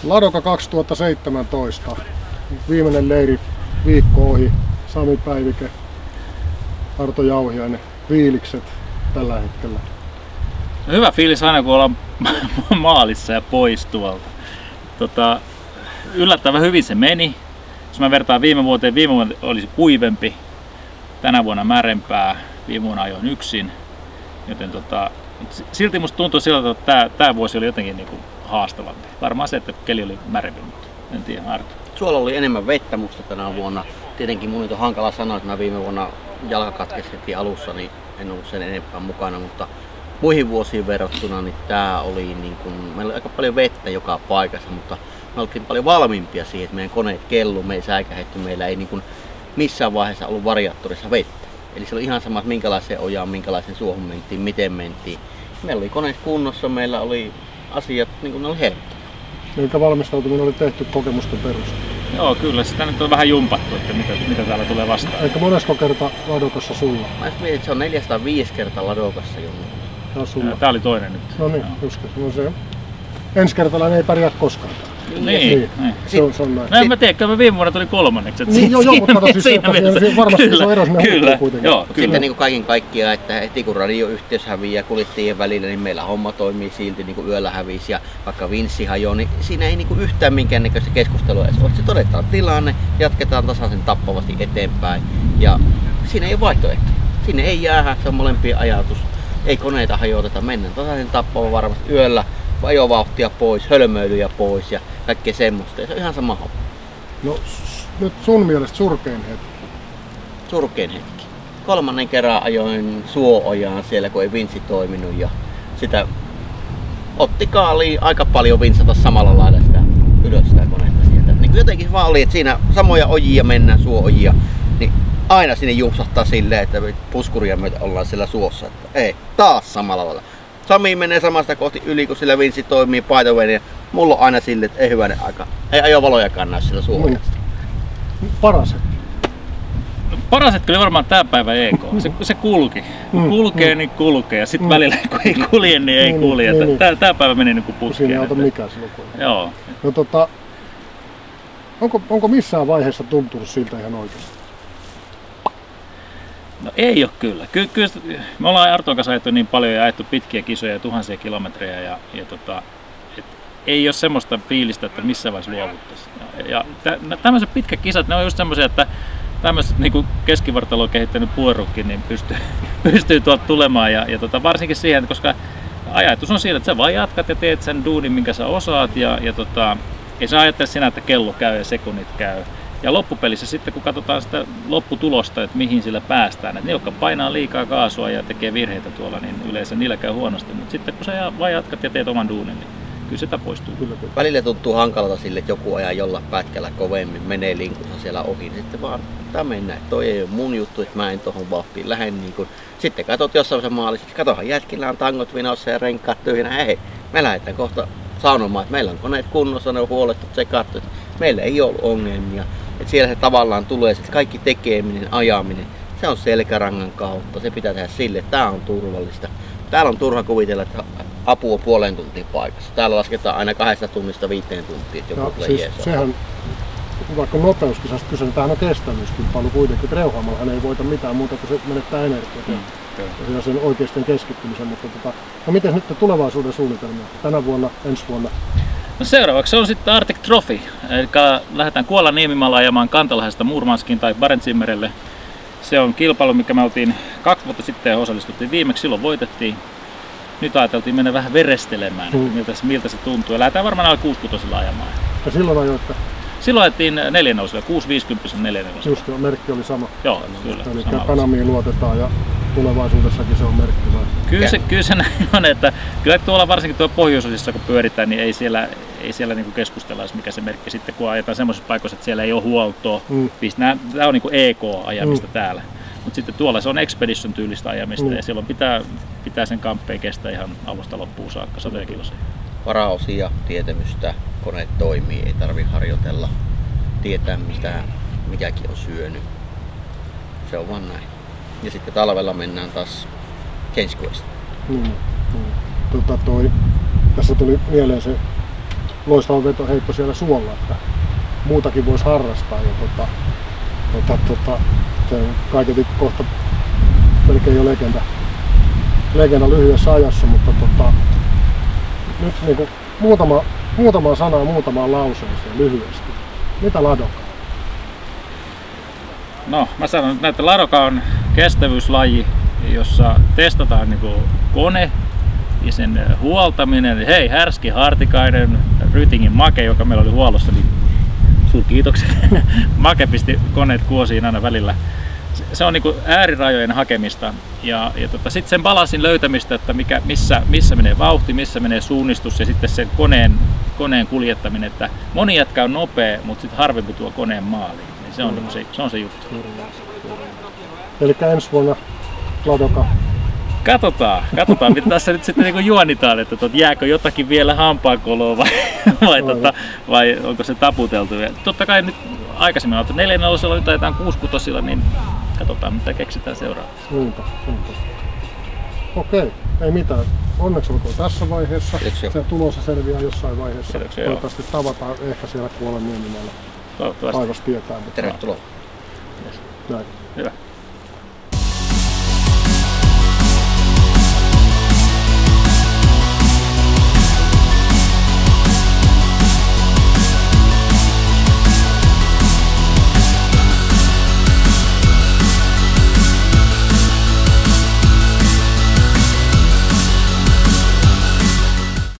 Ladoka 2017. Viimeinen leiri, viikko ohi. Sami Päivike, Arto Jauhiainen, fiilikset tällä hetkellä. No, hyvä fiilis aina kun ollaan maalissa ja pois tuolta. Yllättävän hyvin se meni. Jos mä vertaan viime vuoteen olisi kuivempi, tänä vuonna märempää, viime vuonna ajoin yksin. Joten silti musta tuntuu siltä, että tämä vuosi oli jotenkin niinku haastavampi. Varmaan se, että keli oli märempi, mutta en tiedä, Arto. Suolla oli enemmän vettä musta tänä vuonna. Tietenkin mun on hankala sanoa, että mä viime vuonna jalka katkesi heti alussa, niin en ollut sen enempää mukana, mutta muihin vuosiin verrattuna niin tää oli niin kuin, meillä oli aika paljon vettä joka paikassa, mutta me oltiin paljon valmiimpia siihen, että meidän koneet kellu, me ei säikähetty, meillä ei niin kuin missään vaiheessa ollut variaattorissa vettä. Eli se oli ihan sama, että minkälaiseen ojaan, minkälaisen suohon mentiin, miten mentiin. Meillä oli koneet kunnossa, meillä oli asiat niin kuin ne oli helppoja. Minkä valmistautuminen oli tehty kokemusten perusteella? Joo, kyllä sitä nyt on vähän jumpattu, että mitä täällä tulee vastaan. Eikä monesko kerta Ladokassa sulla? Mä mietin, että se on 405 kertaa Ladokassa jo. Tää oli toinen nyt. No niin, just no se. Ensikertalainen ei pärjää koskaan. Niin. Se on näin. No en mä tiedä, kyllä mä viime vuonna tuli kolmanneksi. Niin, mutta kato siis varmasti se on ero sinne huippuun kuitenkin. Joo, sitten niin kuin kaiken kaikkiaan, että heti kun radioyhteys häviää kuljettajien välillä, niin meillä homma toimii silti, niin kuin yöllä hävisi ja vaikka vinssi hajoaa, niin siinä ei niin kuin yhtään minkäännäköistä keskustelua edes ole. Se todetaan tilanne, jatketaan tasaisen tappavasti eteenpäin ja siinä ei ole vaihtoehtoja. Sinne ei jäädä, se on molempien ajatus. Ei koneita hajoteta, mennään tasaisen tappava varmasti yöllä, ajovauhtia pois, hölmöilyjä pois ja kaikkea semmoista. Ja se on ihan sama homma. No nyt sun mielestä surkein hetki? Surkein hetki. 3. kerran ajoin Suo-ojaan siellä, kun ei vinssi toiminut ja sitä otti kaaliin aika paljon vintsata samalla lailla sitä ylös sitä konetta sieltä. Niin jotenkin vaan oli, että siinä samoja ojia mennään, Suo-ojia, niin aina sinne jumpsahtaa silleen, että puskuria myötä ollaan siellä suossa. Että ei, taas samalla lailla. Sami menee samasta kohti yli, kun sillä vinssi toimii paitoveinen ja mulla on aina silleen, että ei hyvänen aika. Ei ajovalojakaan näy sillä Suo-ojasta. Paras hetki? No, paras hetki oli varmaan tää päivä EK. Se kulki. Kun kulkee, niin kulkee. Ja sitten välillä kun ei kulje, niin ei kulje. Tää päivä meni niin kuin puskeen. Siinä ei ota mikään silloin. Joo. No onko missään vaiheessa tuntunut siltä ihan oikeasti? No ei ole kyllä. Kyllä me ollaan Arton kanssa ajettu niin paljon ja ajettu pitkiä kisoja ja tuhansia kilometrejä ja ei ole semmoista fiilistä, että missä vaiheessa luovuttaisiin. Ja tämmöiset pitkät kisat, ne on just semmoisia, että tämmöiset niin keskivartaloon kehittänyt puorukkin niin pystyy tuolta tulemaan ja varsinkin siihen, koska ajatus on siinä, että sä vaan jatkat ja teet sen duunin, minkä sä osaat ja ei sä ajattele sinä, että kello käy ja sekunnit käy. Ja loppupelissä sitten kun katsotaan sitä lopputulosta, että mihin sillä päästään, että ne, jotka painaa liikaa kaasua ja tekee virheitä tuolla, niin yleensä niillä käy huonosti. Mutta sitten kun sä vaan jatkat ja teet oman duunin, niin kyllä sitä poistuu. Välillä tuntuu hankalalta sille, että joku ajaa jollain pätkällä kovemmin, menee linkussa siellä ohi, niin sitten vaan tämä mennään, että toi ei ole mun juttu, että mä en tohon vauhtiin lähde. Niin kun... Sitten katsot jossain se maalissa, että katohan jätkillä on tangot vinossa ja renkaat tyhjänä, ei, me lähdetään kohta saunomaan, että meillä on koneet kunnossa, ne on huolettu, tsekattu, että meillä ei ollut ongelmia. Että siellä se tavallaan tulee, että kaikki tekeminen, ajaminen, se on selkärangan kautta, se pitää tehdä sille, että tää on turvallista. Täällä on turha kuvitella, että apu on puolen tuntia paikassa. Täällä lasketaan aina 2 tunnista 5 tuntia, että joku tulee siis sehän, vaikka nopeuskisasta kyse, niin tämähän on kestävyyskilpailu kuitenkin. Reuhaamalla hän ei voita mitään muuta kuin se menettää energiaa ja sen oikeisten keskittymisen. Mutta no miten nyt tulevaisuuden suunnitelmia tänä vuonna, ensi vuonna? No seuraavaksi on sitten Arctic Trophy, eli lähdetään Kuolan niemimaalla ajamaan Kantalahdesta Murmanskin tai Barentsinmerelle. Se on kilpailu, mikä me oltiin 2 vuotta sitten ja osallistuttiin viimeksi, silloin voitettiin. Nyt ajateltiin mennä vähän verestelemään, miltä se tuntuu. Ja lähdetään varmaan alle 6-6 ajamaan. Ja silloin ajoitte? Silloin ajettiin 4-4, 650 4-4. Just jo, merkki oli sama. Joo, kyllä. Eli Panamiin luotetaan ja tulevaisuudessakin se on merkki vai? Kyllä se näin on, että kyllä tuolla varsinkin tuolla pohjoisosissa kun pyöritään, niin ei siellä niinku keskustella, mikä se merkki sitten, kun ajetaan semmoisissa paikoissa, että siellä ei ole huoltoa. Tämä on niinku EK-ajamista täällä. Mutta sitten tuolla se on Expedition tyylistä ajamista ja silloin pitää sen kamppeen kestää ihan alusta loppuun saakka 100 kilosia. Varaosia, tietämystä, koneet toimii, ei tarvi harjoitella, tietää mistä mikäkin on syönyt. Se on vaan näin. Ja sitten talvella mennään taas Change Quest. Tässä tuli mieleen se loistava vetoheitto siellä suolla, että muutakin voisi harrastaa. Ja se kaiketi kohta melkein jo legenda lyhyessä ajassa, mutta nyt niinku muutama sana muutamaan lauseeseen lyhyesti. Mitä Ladoka? No, mä sanon nyt, että Ladoka on kestävyyslaji, jossa testataan niinku kone ja sen huoltaminen. Hei, Härski Hartikainen, Rytingin Make, joka meillä oli huollossa, niin suurkiitokset. Make pisti koneet kuosiin aina välillä. Se on niinku äärirajojen hakemista ja sitten sen balansin löytämistä, että missä menee vauhti, missä menee suunnistus ja sitten sen koneen kuljettaminen, että moni jätkä on nopea, mutta sitten harvempi tuo koneen maaliin. Niin se on se juttu. Eli ensi vuonna Ladoka. Katsotaan, mitä tässä nyt sitten niinku juonitaan, että jääkö jotakin vielä hampaankoloon vai onko se taputeltu. Ja totta kai nyt aikaisemmin on 4-4, nyt ajetaan 6-6, niin katsotaan mitä keksitään seuraavaksi. Niinpä. Okei, ei mitään. Onneksi olkoon tässä vaiheessa. Se tulossa selviää jossain vaiheessa. Toivottavasti tavataan ehkä siellä Kuolanniemellä. Toivottavasti. Taivas tietää. Tervetuloa. Näin. Hyvä.